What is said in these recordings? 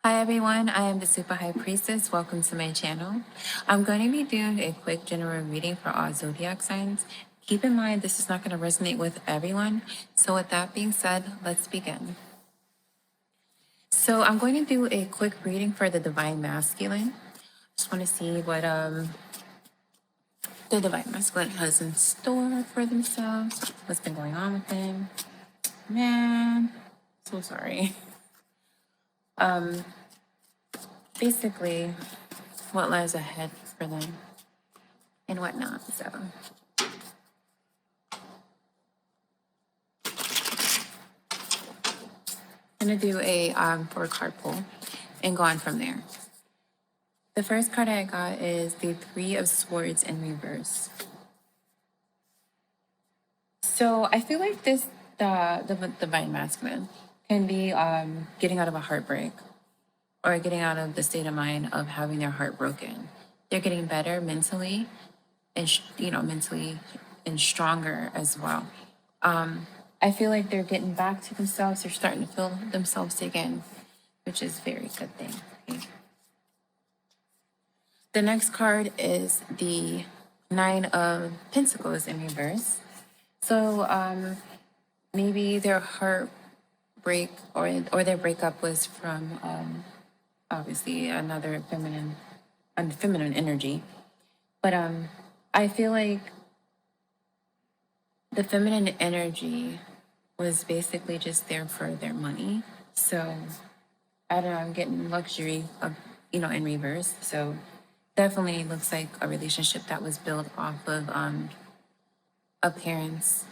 Hi everyone, I am the Super High Priestess. Welcome to my channel. I'm going to be doing a quick general reading for all zodiac signs. Keep in mind this is not going to resonate with everyone. So with that being said, let's begin. So I'm going to do a quick reading for the Divine Masculine. Just want to see what the Divine Masculine has in store for themselves. What's been going on with them. Man, so sorry. Basically, what lies ahead for them and whatnot. So, I'm gonna do a 4-card pull and go on from there. The first card I got is the Three of Swords in reverse. So I feel like the Divine Masculine can be getting out of a heartbreak or getting out of the state of mind of having their heart broken. They're getting better mentally and mentally and stronger as well. I feel like they're getting back to themselves. They're starting to feel themselves again, which is a very good thing. Okay. The next card is the Nine of Pentacles in reverse. So maybe their heartbreak or their breakup was from obviously another feminine energy. But I feel like the feminine energy was basically just there for their money. So I don't know, I'm getting luxury of, in reverse. So definitely looks like a relationship that was built off of appearance,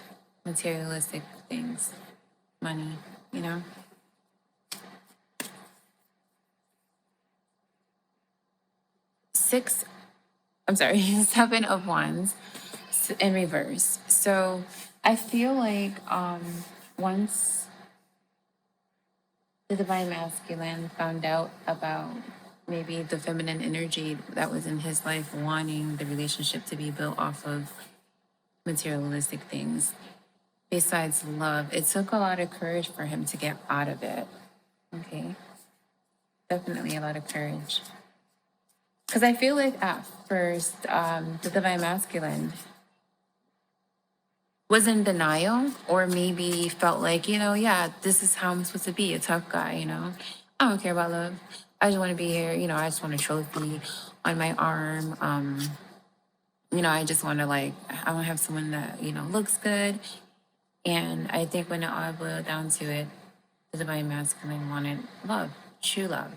materialistic things, money, you know. Seven of Wands in reverse. So I feel like once the Divine Masculine found out about maybe the feminine energy that was in his life, wanting the relationship to be built off of materialistic things, besides love, it took a lot of courage for him to get out of it. Okay. Definitely a lot of courage. Because I feel like at first, the Divine Masculine was in denial, or maybe felt like, yeah, this is how I'm supposed to be, a tough guy, I don't care about love. I just want to be here, I just want a trophy on my arm. I just want to I want to have someone that, looks good. And I think when it all boiled down to it, the Divine Masculine wanted love, true love,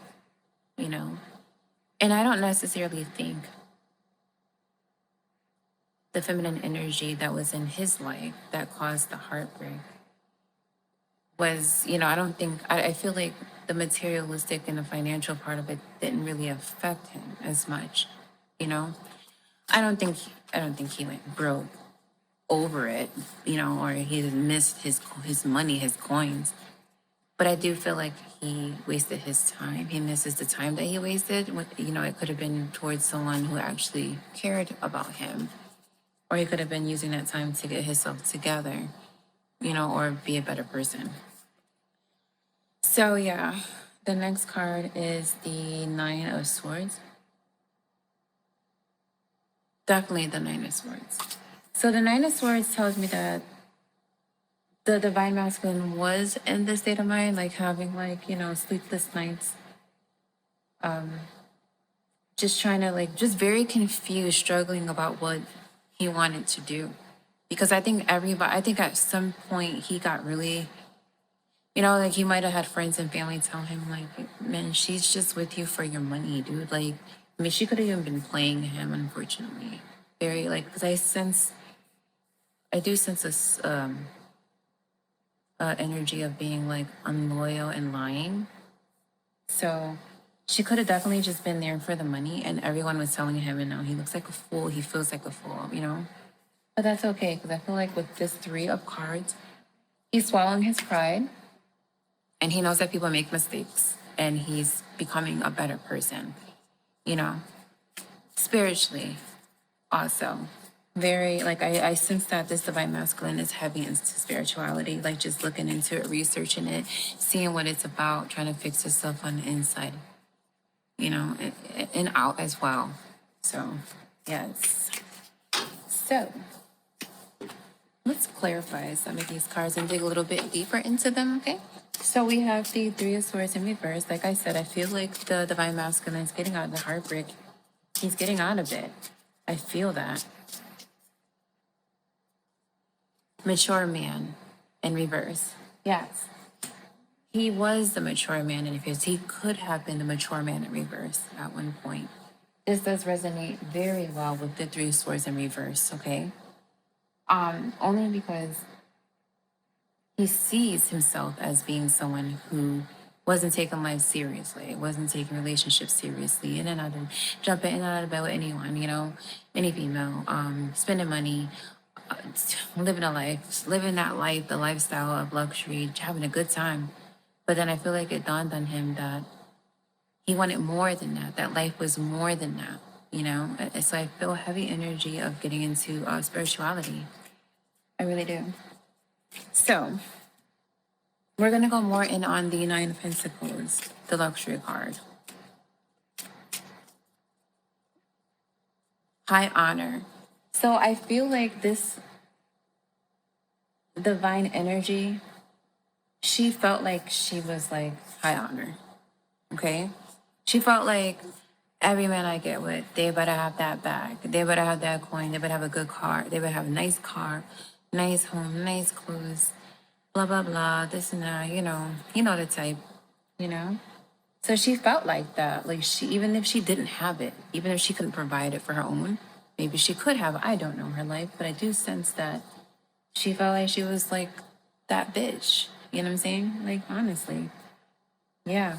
And I don't necessarily think the feminine energy that was in his life that caused the heartbreak was, I feel like the materialistic and the financial part of it didn't really affect him as much, you know? I don't think he went broke over it, or he missed his money, his coins. But I do feel like he wasted his time. He misses the time that he wasted. It could have been towards someone who actually cared about him. Or he could have been using that time to get himself together, or be a better person. So yeah, the next card is the Nine of Swords. Definitely the Nine of Swords. So the Nine of Swords tells me that the Divine Masculine was in this state of mind, having sleepless nights. Just trying to just very confused, struggling about what he wanted to do. Because I think at some point he got really, he might have had friends and family tell him, man, she's just with you for your money, dude. She could have even been playing him, unfortunately. Very, because I do sense this energy of being, unloyal and lying. So she could have definitely just been there for the money, and everyone was telling him, and now he looks like a fool. He feels like a fool, But that's okay, because I feel like with this Three of Cards, he's swallowing his pride, and he knows that people make mistakes, and he's becoming a better person, spiritually also. Very, like, I sense that this divine masculine is heavy into spirituality, like just looking into it, researching it, seeing what it's about, trying to fix itself on the inside, and out as well. So, yes. So, let's clarify some of these cards and dig a little bit deeper into them, okay? So we have the Three of Swords in reverse. Like I said, I feel like the divine masculine is getting out of the heartbreak. He's getting out of it. I feel that. Mature man in reverse. Yes. He was the mature man in reverse. He could have been the mature man in reverse at one point. This does resonate very well with the Three of Swords in reverse, okay? Only because he sees himself as being someone who wasn't taking life seriously, wasn't taking relationships seriously, jumping in and out of bed with anyone, any female, spending money, living that life, the lifestyle of luxury, having a good time. But then I feel like it dawned on him that he wanted more than that life was more than that. So I feel heavy energy of getting into spirituality. I really do. So we're going to go more in on the Nine of Pentacles, the luxury card. High honor. So I feel like this divine energy, she felt like she was like high honor. Okay? She felt like every man I get with, they better have that bag. They better have that coin. They better have a good car. They better have a nice car, nice home, nice clothes, blah, blah, blah, this and that, the type, So she felt like that. Like even if she didn't have it, even if she couldn't provide it for her own, maybe she could have. I don't know her life, but I do sense that she felt like she was like that bitch. You know what I'm saying? Like, honestly. Yeah.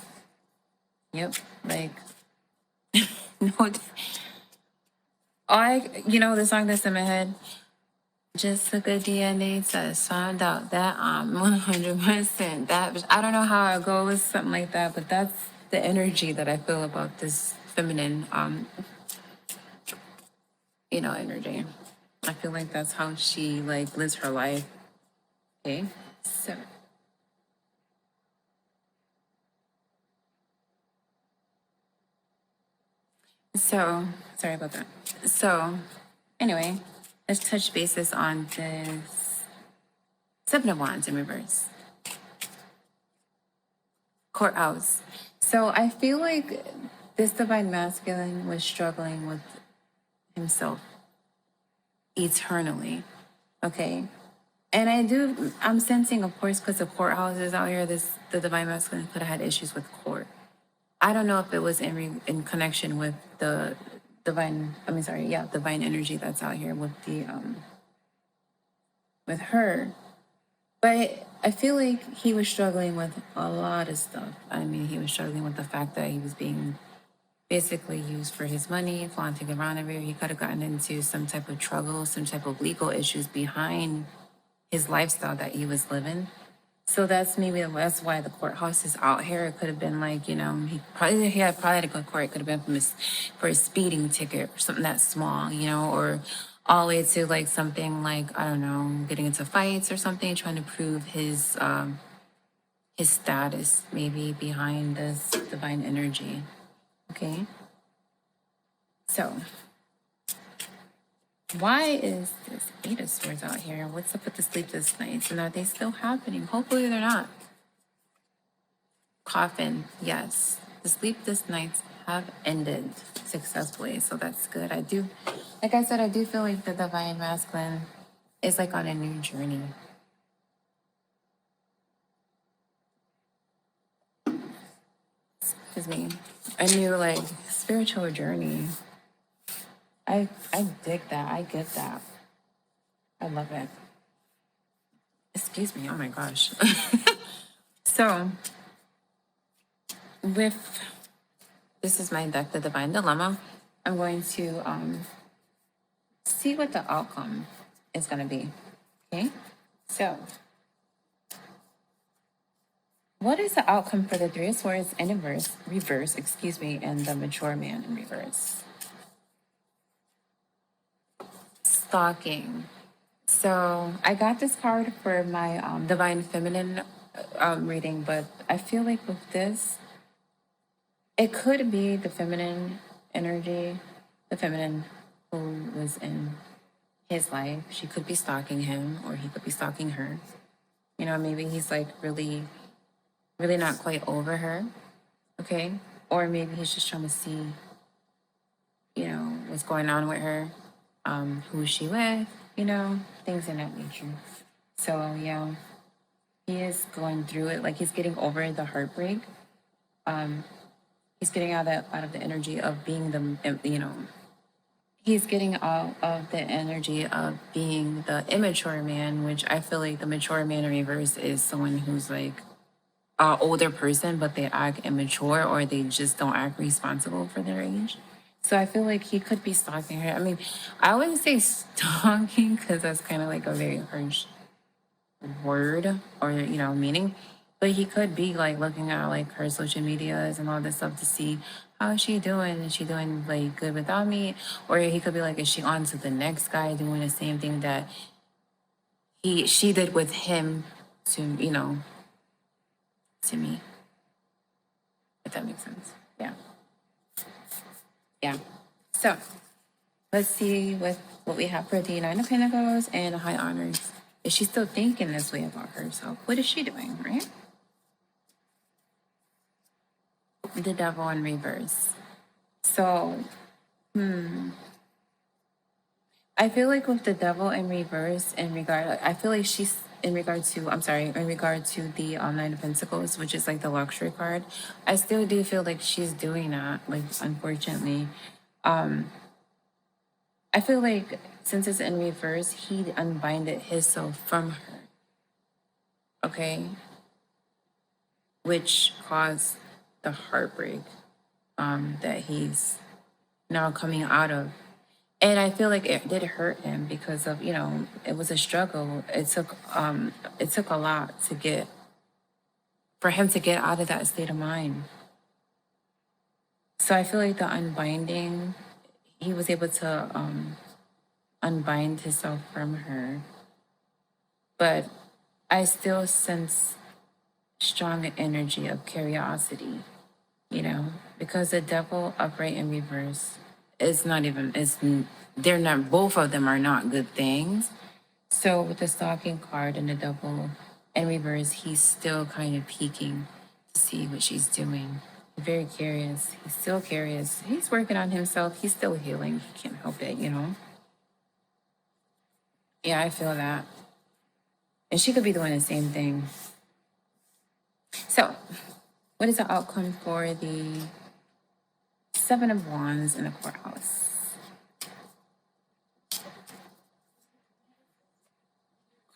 Yep. Like, no. The song that's in my head, just took a DNA test, found out that I'm 100% that bitch. I don't know how it goes, something like that, but that's the energy that I feel about this feminine, energy. I feel like that's how she like lives her life. Okay, so sorry about that. So anyway, let's touch bases on this Seven of Wands in reverse. Courthouse. So I feel like this divine masculine was struggling with himself eternally. Okay. And I'm sensing, of course, because the courthouses out here, the divine masculine could have had issues with court. I don't know if it was in connection with the divine energy that's out here with with her. But I feel like he was struggling with a lot of stuff. I mean, he was struggling with the fact that he was being basically used for his money, flaunting around everywhere. He could have gotten into some type of trouble, some type of legal issues behind his lifestyle that he was living. So that's why the courthouse is out here. It could have been like, he probably had to go to court. It could have been for a speeding ticket or something that small, or all the way to like something like, I don't know, getting into fights or something, trying to prove his status maybe behind this divine energy. Okay. So why is this Eight of Swords out here? What's up with the sleepless nights? And are they still happening? Hopefully they're not. Coffin, yes. The sleepless nights have ended successfully, so that's good. I do feel like the divine masculine is like on a new journey. Excuse me. A new like spiritual journey. I dig that. I get that. I love it. Excuse me. Oh my gosh. So, this is my deck, the Divine Dilemma. I'm going to see what the outcome is going to be. Okay? So, what is the outcome for the Three of Swords in reverse, and the mature man in reverse? stalking. So I got this card for my divine feminine reading, but I feel like with this, it could be the feminine energy, the feminine who was in his life. She could be stalking him, or he could be stalking her. You know, maybe he's like really, really not quite over her. Okay. Or maybe he's just trying to see, you know, what's going on with her, who's she with, you know, things in that nature. So, yeah, he is going through it. Like he's getting over the heartbreak. He's getting out of the energy of being the, you know, he's getting out of the energy of being the immature man, which I feel like the mature man in reverse is someone who's like an older person, but they act immature or they just don't act responsible for their age. So I feel like he could be stalking her. I mean, I wouldn't say stalking because that's kind of like a very harsh word or, you know, meaning. But he could be like looking at like her social medias and all this stuff to see how is she doing? Is she doing like good without me? Or he could be like, is she on to the next guy doing the same thing that she did with him to, you know, to me. If that makes sense. Yeah. Yeah. So let's see what we have for the Nine of Pentacles and High Honors. Is she still thinking this way about herself? What is she doing, right? The Devil in reverse. So, I feel like with the Devil in reverse, I feel like she's in regard to the Nine of Pentacles, which is like the luxury card. I still do feel like she's doing that. Like, unfortunately, I feel like since it's in reverse, he unbinded himself from her. Okay, which caused the heartbreak that he's now coming out of. And I feel like it did hurt him because of, you know, it was a struggle. It took a lot to get for him to get out of that state of mind. So I feel like the unbinding, he was able to unbind himself from her. But I still sense strong energy of curiosity, you know, because the Devil upright in reverse is not even, they're not, both of them are not good things. So with the stalking card and the Devil in reverse, he's still kind of peeking to see what she's doing. Very curious. He's still curious. He's working on himself. He's still healing. He can't help it, you know? Yeah, I feel that. And she could be doing the same thing. So, what is the outcome for the Seven of Wands in the courthouse?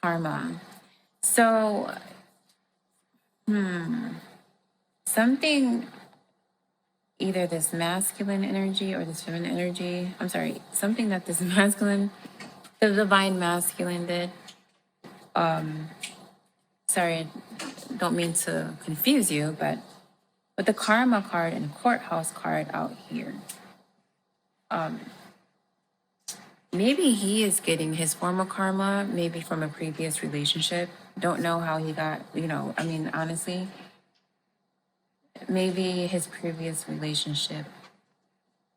Karma. So, something, either this masculine energy or this feminine energy, something that this masculine, the divine masculine did. Sorry, don't mean to confuse you, but with the karma card and courthouse card out here, maybe he is getting his form of karma, maybe from a previous relationship. Don't know how he got, you know, I mean, honestly, maybe his previous relationship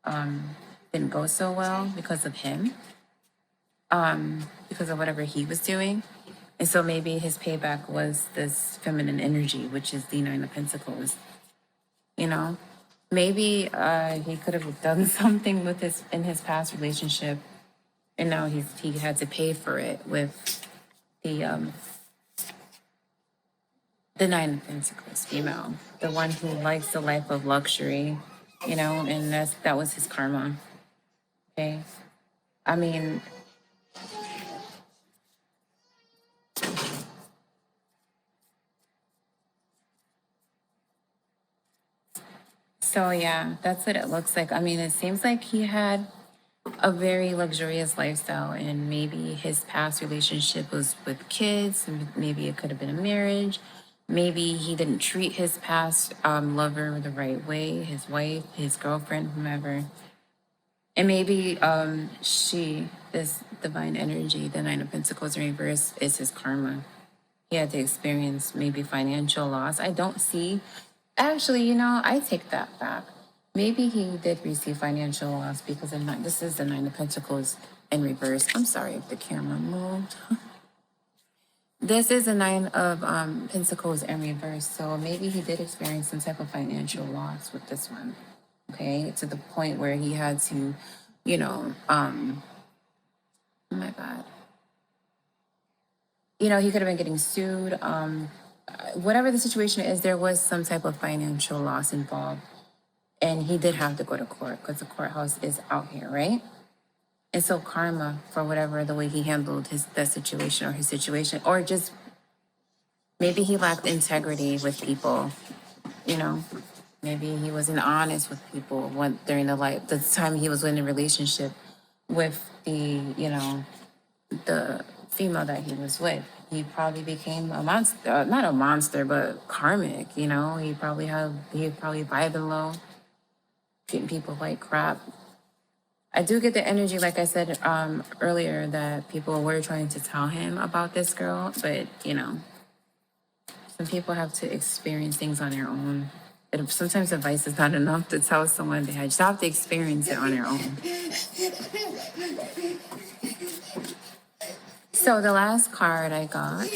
didn't go so well because of him, because of whatever he was doing. And so maybe his payback was this feminine energy, which is the Nine of Pentacles. You know, maybe he could have done something with in his past relationship, and now he had to pay for it with the Nine of Pentacles female, the one who likes the life of luxury, you know, and that was his karma. Okay, I mean. So yeah, that's what it looks like. I mean, it seems like he had a very luxurious lifestyle, and maybe his past relationship was with kids, and maybe it could have been a marriage. Maybe he didn't treat his past lover the right way, his wife, his girlfriend, whomever. And maybe this divine energy, the Nine of Pentacles in reverse, is his karma. He had to experience maybe financial loss. I don't see, actually, I take that back. Maybe he did receive financial loss because this is the Nine of Pentacles in reverse. I'm sorry if the camera moved. This is a Nine of Pentacles in reverse. So maybe he did experience some type of financial loss with this one. Okay, to the point where he had to, oh my God. He could have been getting sued. Whatever the situation is, there was some type of financial loss involved. And he did have to go to court because the courthouse is out here, right? And so karma for whatever the way he handled that situation or his situation, or just maybe he lacked integrity with people, you know. Maybe he wasn't honest with people during the time he was in a relationship with the female that he was with. He probably became a monster, not a monster, but karmic, He probably vibing low, treating people like crap. I do get the energy, like I said earlier, that people were trying to tell him about this girl, but some people have to experience things on their own. Sometimes advice is not enough to tell someone. They just have to experience it on their own. So the last card I got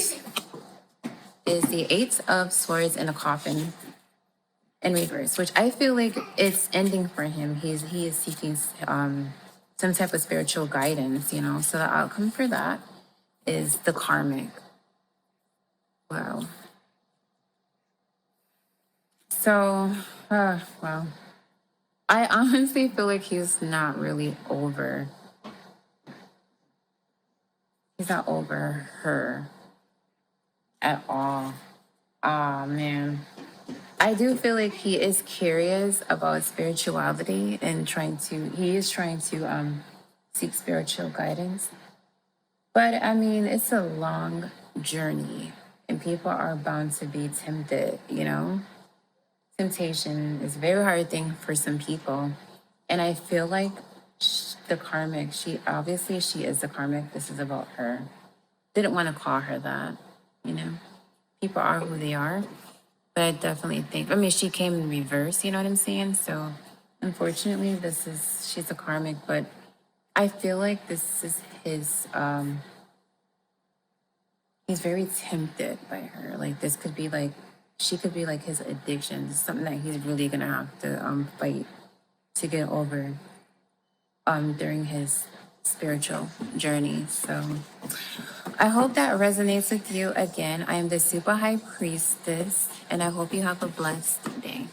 is the Eight of Swords in a Coffin in reverse, which I feel like it's ending for him. He is seeking some type of spiritual guidance, So the outcome for that is the karmic. Wow. So, wow. I honestly feel like he's not really over. He's not over her at all. Oh, man. I do feel like he is curious about spirituality and he is trying to seek spiritual guidance. But I mean, it's a long journey and people are bound to be tempted, Temptation is a very hard thing for some people. And I feel like the karmic, she is the karmic. This is about her. Didn't want to call her that, People are who they are. But I definitely think, she came in reverse, you know what I'm saying? So unfortunately, she's a karmic, but I feel like this is his, he's very tempted by her. Like this could be she could be like his addiction. It's something that he's really gonna have to fight to get over during his spiritual journey. So I hope that resonates with you. Again, I am the Super High Priestess, and I hope you have a blessed day.